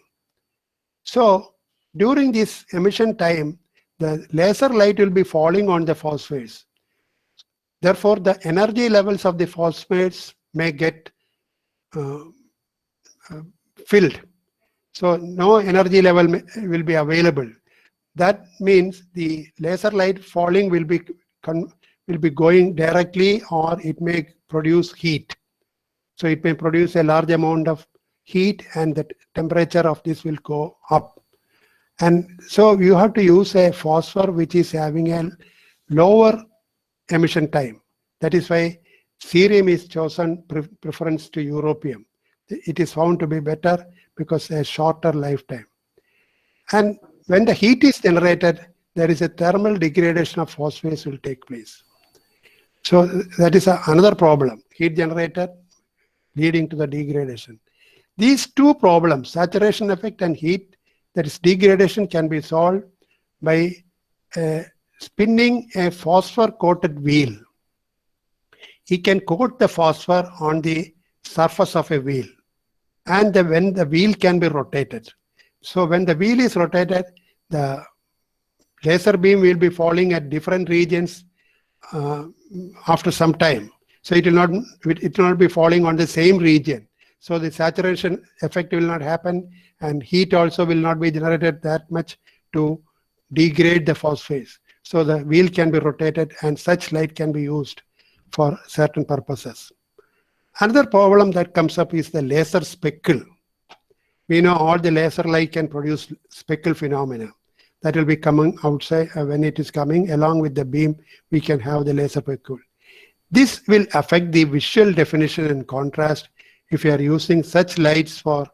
So during this emission time, the laser light will be falling on the phosphates. Therefore, the energy levels of the phosphates may get filled. So no energy level will be available. That means the laser light falling will be going directly, or it may produce heat. So it may produce a large amount of heat, and the temperature of this will go up. And so you have to use a phosphor which is having a lower emission time. That is why cerium is chosen preference to europium. It is found to be better because a shorter lifetime. And when the heat is generated, there is a thermal degradation of phosphates will take place. So that is another problem, heat generated leading to the degradation. These two problems, saturation effect and heat, that is degradation, can be solved by spinning a phosphor coated wheel. He can coat the phosphor on the surface of a wheel, and when the wheel can be rotated. So when the wheel is rotated, the laser beam will be falling at different regions after some time. So it will not be falling on the same region. So the saturation effect will not happen, and heat also will not be generated that much to degrade the phosphates. So the wheel can be rotated, and such light can be used for certain purposes. Another problem that comes up is the laser speckle. We know all the laser light can produce speckle phenomena. That will be coming outside when it is coming along with the beam. We can have the laser speckle. This will affect the visual definition and contrast if you are using such lights for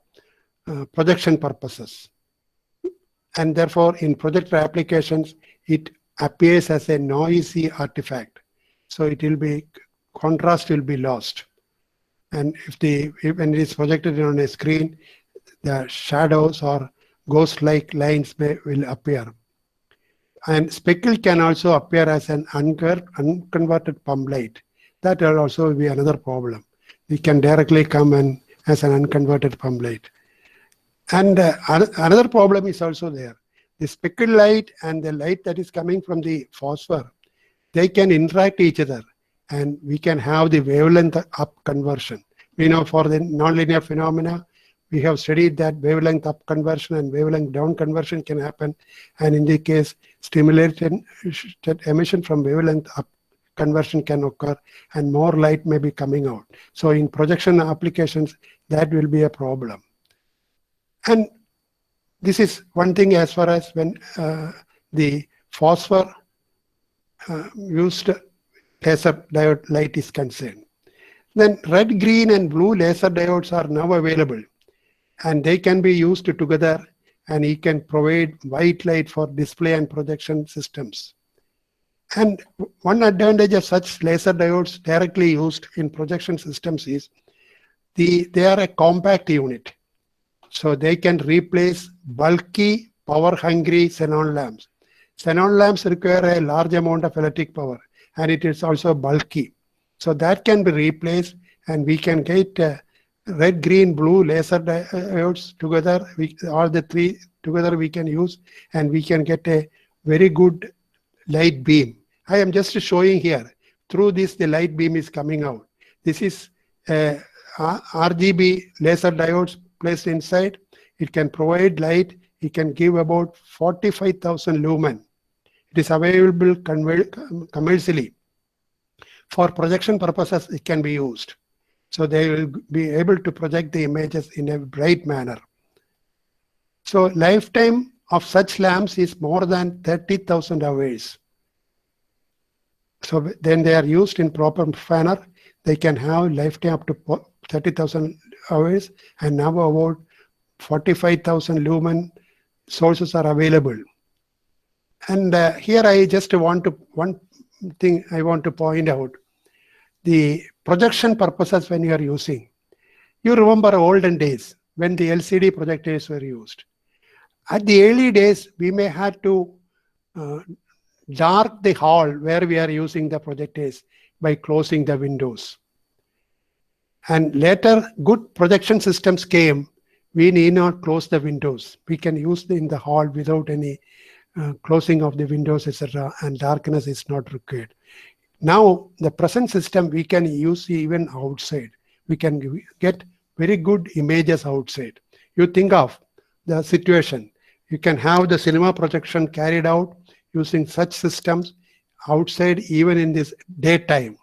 projection purposes. And therefore, in projector applications, it appears as a noisy artifact. So it will be, contrast will be lost. And when it is projected on a screen, the shadows or ghost-like lines will appear. And speckle can also appear as an unconverted pump light. That will also be another problem. It can directly come in as an unconverted pump light. And another problem is also there. The speckle light and the light that is coming from the phosphor, they can interact each other, and we can have the wavelength up conversion. We know for the nonlinear phenomena, we have studied that wavelength up conversion and wavelength down conversion can happen. And in the case, stimulated emission from wavelength up conversion can occur, and more light may be coming out. So in projection applications, that will be a problem. And this is one thing as far as when the phosphor used laser diode light is concerned. Then red, green, and blue laser diodes are now available, and they can be used together, and it can provide white light for display and projection systems. And one advantage of such laser diodes directly used in projection systems is they are a compact unit. So they can replace bulky, power-hungry xenon lamps. Xenon lamps require a large amount of electric power, and it is also bulky. So that can be replaced, and we can get red, green, blue laser diodes together. All the three together we can use, and we can get a very good light beam. I am just showing here. Through this, the light beam is coming out. This is RGB laser diodes placed inside. It can provide light. It can give about 45,000 lumen. It is available commercially. For projection purposes, it can be used. So they will be able to project the images in a bright manner. So lifetime of such lamps is more than 30,000 hours. So then they are used in proper manner. They can have lifetime up to 30,000 hours, and now about 45,000 lumen sources are available. And here I just one thing I want to point out. The projection purposes when you are using. You remember olden days when the LCD projectors were used. At the early days, we may have to dark the hall where we are using the projectors by closing the windows. And later, good projection systems came. We need not close the windows. We can use in the hall without any closing of the windows, etc., and darkness is not required. Now, the present system we can use even outside. We can get very good images outside. You think of the situation. You can have the cinema projection carried out using such systems outside, even in this daytime.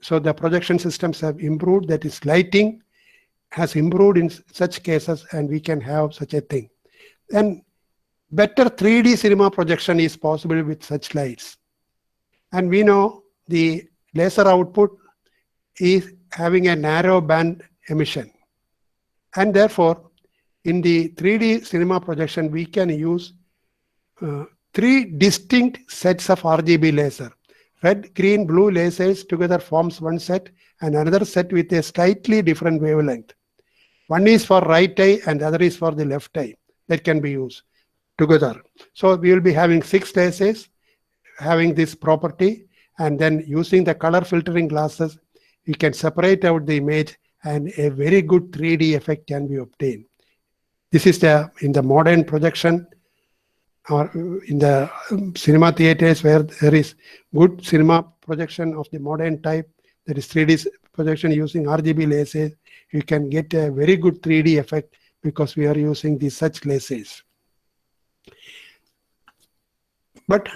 So the projection systems have improved. That is, lighting has improved in such cases, and we can have such a thing. And better 3D cinema projection is possible with such lights. And we know the laser output is having a narrow band emission. And therefore, in the 3D cinema projection, we can use three distinct sets of RGB laser. Red, green, blue lasers together forms one set, and another set with a slightly different wavelength. One is for right eye and the other is for the left eye. That can be used together. So we will be having 6 lasers having this property, and then using the color filtering glasses, you can separate out the image and a very good 3D effect can be obtained. This is in the modern projection or in the cinema theaters where there is good cinema projection of the modern type, that is 3D projection using RGB lasers, you can get a very good 3D effect because we are using such lasers. But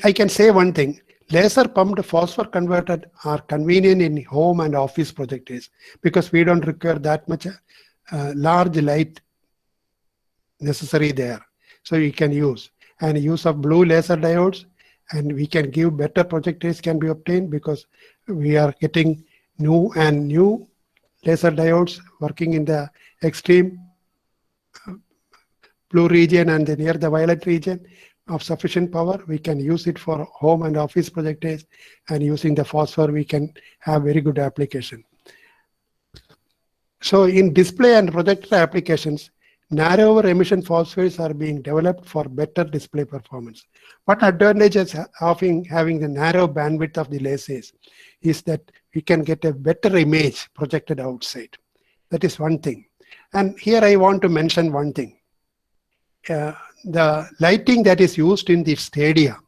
I can say one thing, laser pumped phosphor converted are convenient in home and office projectors because we don't require that much large light necessary there. So you can use. And use of blue laser diodes, and we can give better projectors can be obtained because we are getting new laser diodes working in the extreme blue region and near the violet region of sufficient power. We can use it for home and office projectors, and using the phosphor we can have very good application. So in display and projector applications, narrower emission phosphors are being developed for better display performance. What advantages of having the narrow bandwidth of the lasers is that we can get a better image projected outside. That is one thing. And here I want to mention one thing. The lighting that is used in the stadia.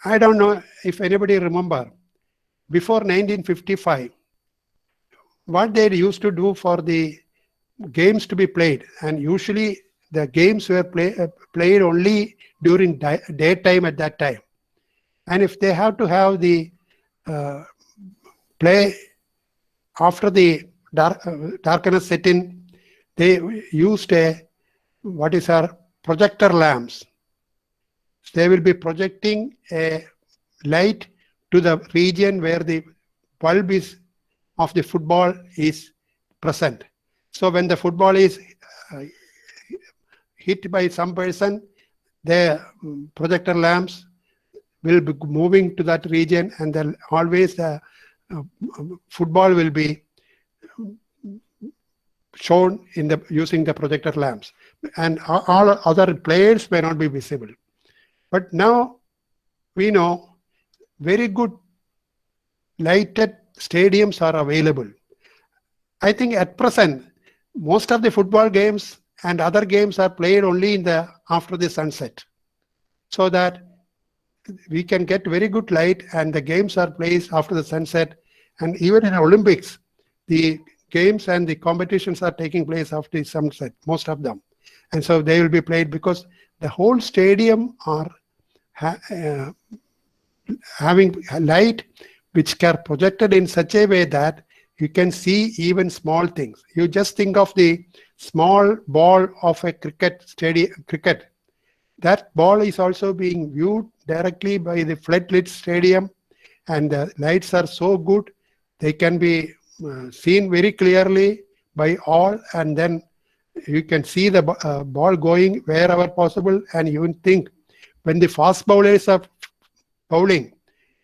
I don't know if anybody remember, before 1955, what they used to do for the games to be played, and usually the games were played only during daytime at that time. And if they have to have the play after the darkness set in, they used projector lamps. They will be projecting a light to the region where the bulb of the football is present. So when the football is hit by some person, the projector lamps will be moving to that region, and then always the football will be shown using the projector lamps, and all other players may not be visible. But now we know very good lighted stadiums are available. I think at present, most of the football games and other games are played only in the after the sunset, so that we can get very good light, and the games are played after the sunset. And even in Olympics, the games and the competitions are taking place after the sunset, most of them. And so they will be played because the whole stadium are having light which are projected in such a way that you can see even small things. You just think of the small ball of a cricket. That ball is also being viewed directly by the floodlit stadium, and the lights are so good they can be seen very clearly by all, and then you can see the ball going wherever possible. And you think when the fast bowlers are bowling,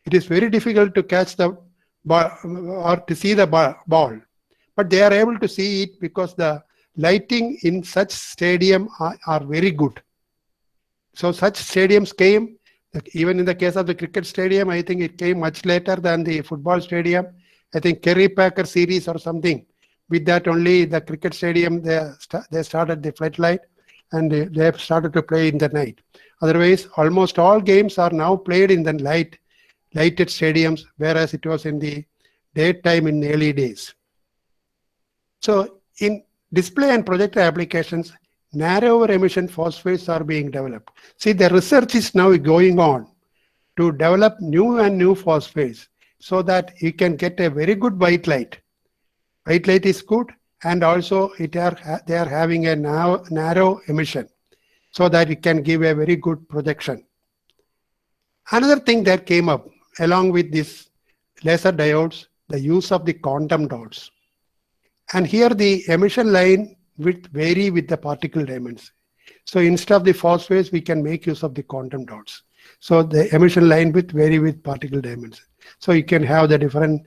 it is very difficult to catch the ball or to see the ball, but they are able to see it because the lighting in such stadium are very good. So such stadiums came, even in the case of the cricket stadium, I think it came much later than the football stadium. I think Kerry Packer series or something. With that only the cricket stadium, they started the floodlight, and they have started to play in the night. Otherwise, almost all games are now played in the lighted stadiums, whereas it was in the daytime in early days. So in display and projector applications, narrower emission phosphates are being developed. See, the research is now going on to develop new and new phosphates so that you can get a very good white light. White light is good, and also they are having a narrow emission so that it can give a very good projection. Another thing that came up along with this laser diodes, the use of the quantum dots. And here the emission line width vary with the particle diamonds. So instead of the phosphates, we can make use of the quantum dots. So the emission line width vary with particle diamonds. So you can have the different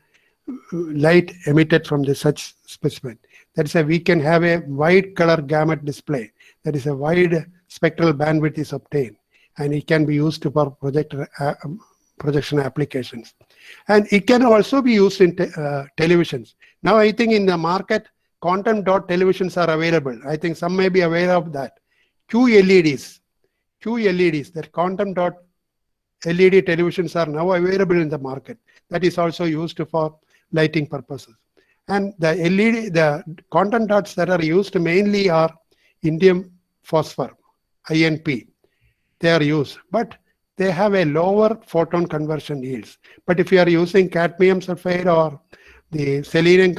light emitted from the such specimen. That is, we can have a wide color gamut display. That is, a wide spectral bandwidth is obtained, and it can be used for projection applications. And it can also be used in televisions. Now I think in the market, quantum dot televisions are available. I think some may be aware of that. QLEDs, that quantum dot LED televisions are now available in the market. That is also used for lighting purposes. And the quantum dots that are used mainly are indium phosphor, INP. They are used, but they have a lower photon conversion yields. But if you are using cadmium sulfide or the selenium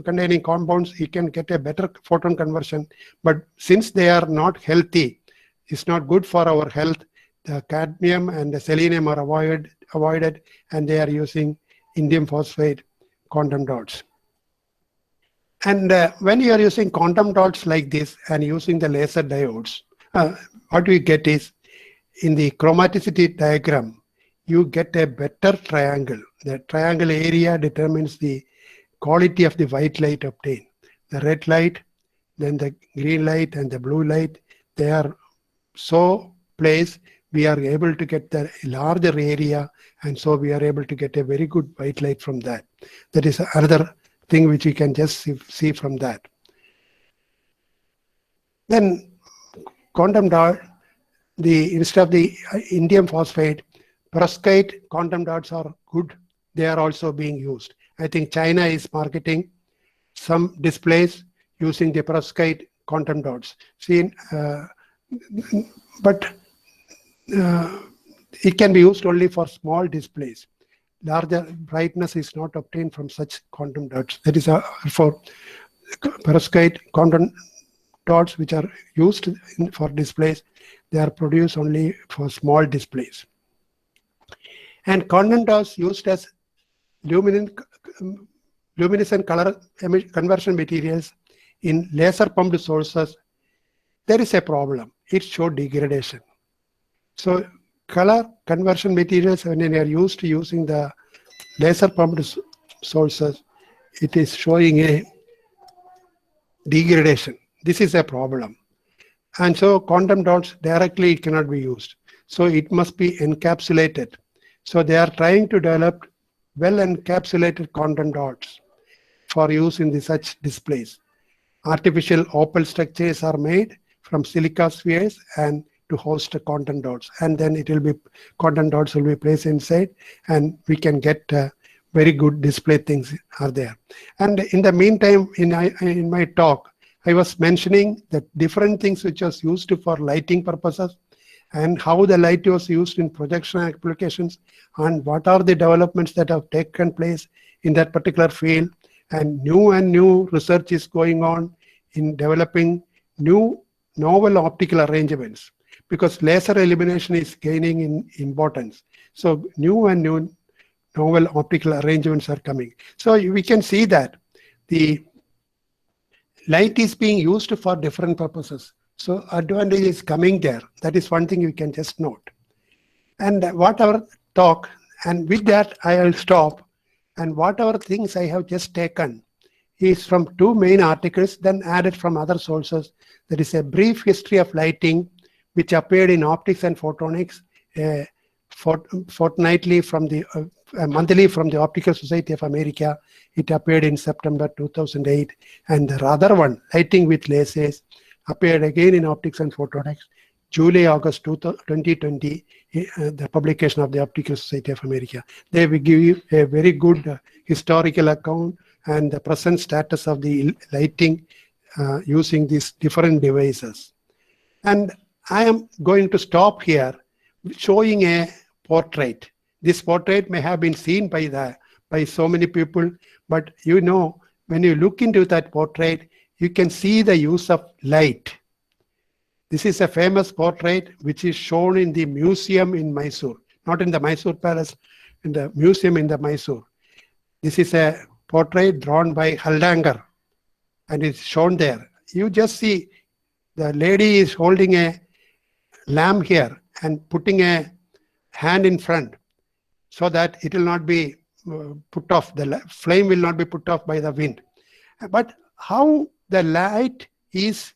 containing compounds, you can get a better photon conversion. But since they are not healthy, it's not good for our health, the cadmium and the selenium are avoided, and they are using indium phosphide quantum dots. And when you are using quantum dots like this and using the laser diodes, what we get is, in the chromaticity diagram, you get a better triangle. The triangle area determines the quality of the white light obtained. The red light, then the green light, and the blue light, they are so placed, we are able to get the larger area, and so we are able to get a very good white light from that. That is another thing which you can just see from that. Then quantum dot, instead of the indium phosphide, perovskite quantum dots are good. They are also being used. I think China is marketing some displays using the perovskite quantum dots. But it can be used only for small displays. Larger brightness is not obtained from such quantum dots. That is for perovskite quantum dots, which are used for displays. They are produced only for small displays. And quantum dots used as luminescent color conversion materials in laser pumped sources, there is a problem. It shows degradation. So color conversion materials, when they are used using the laser pumped sources, it is showing a degradation. This is a problem. And so quantum dots directly it cannot be used. So it must be encapsulated. So they are trying to develop well encapsulated content dots for use in such displays. Artificial opal structures are made from silica spheres and to host the content dots, and then it will be content dots will be placed inside, and we can get very good display things are there. And in the meantime, in my talk, I was mentioning the different things which was used for lighting purposes, and how the light was used in projection applications, and what are the developments that have taken place in that particular field. And new research is going on in developing new novel optical arrangements, because laser illumination is gaining in importance. So new novel optical arrangements are coming. So we can see that the light is being used for different purposes. So advantage is coming there. That is one thing you can just note. And whatever talk, and with that I will stop. And whatever things I have just taken is from two main articles, then added from other sources. There is a brief history of lighting, which appeared in Optics and Photonics, fortnightly from the monthly from the Optical Society of America. It appeared in September 2008, and the other one, Lighting with Lasers, appeared again in Optics and Photonics, July-August 2020, the publication of the Optical Society of America. They will give you a very good historical account and the present status of the lighting using these different devices. And I am going to stop here showing a portrait. This portrait may have been seen by so many people, but you know, when you look into that portrait, you can see the use of light. This is a famous portrait which is shown in the museum in Mysore, not in the Mysore Palace, in the museum in the Mysore. This is a portrait drawn by Haldanger, and it's shown there. You just see the lady is holding a lamp here and putting a hand in front so that it will not be put off, the flame will not be put off by the wind. But how the light is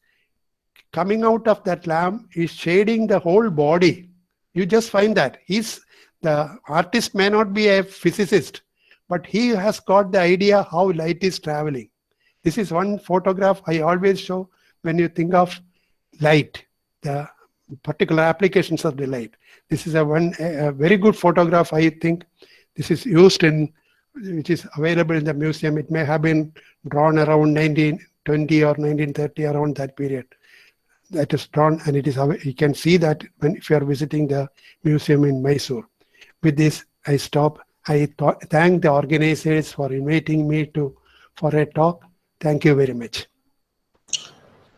coming out of that lamp is shading the whole body. You just find that. The artist may not be a physicist, but he has got the idea how light is traveling. This is one photograph I always show when you think of light, the particular applications of the light. This is a very good photograph, I think. This is used which is available in the museum. It may have been drawn around 1920 or 1930, around that period. That is drawn, and it is, you can see that if you are visiting the museum in Mysore. With this, I stop. I thank the organizers for inviting me for a talk. Thank you very much.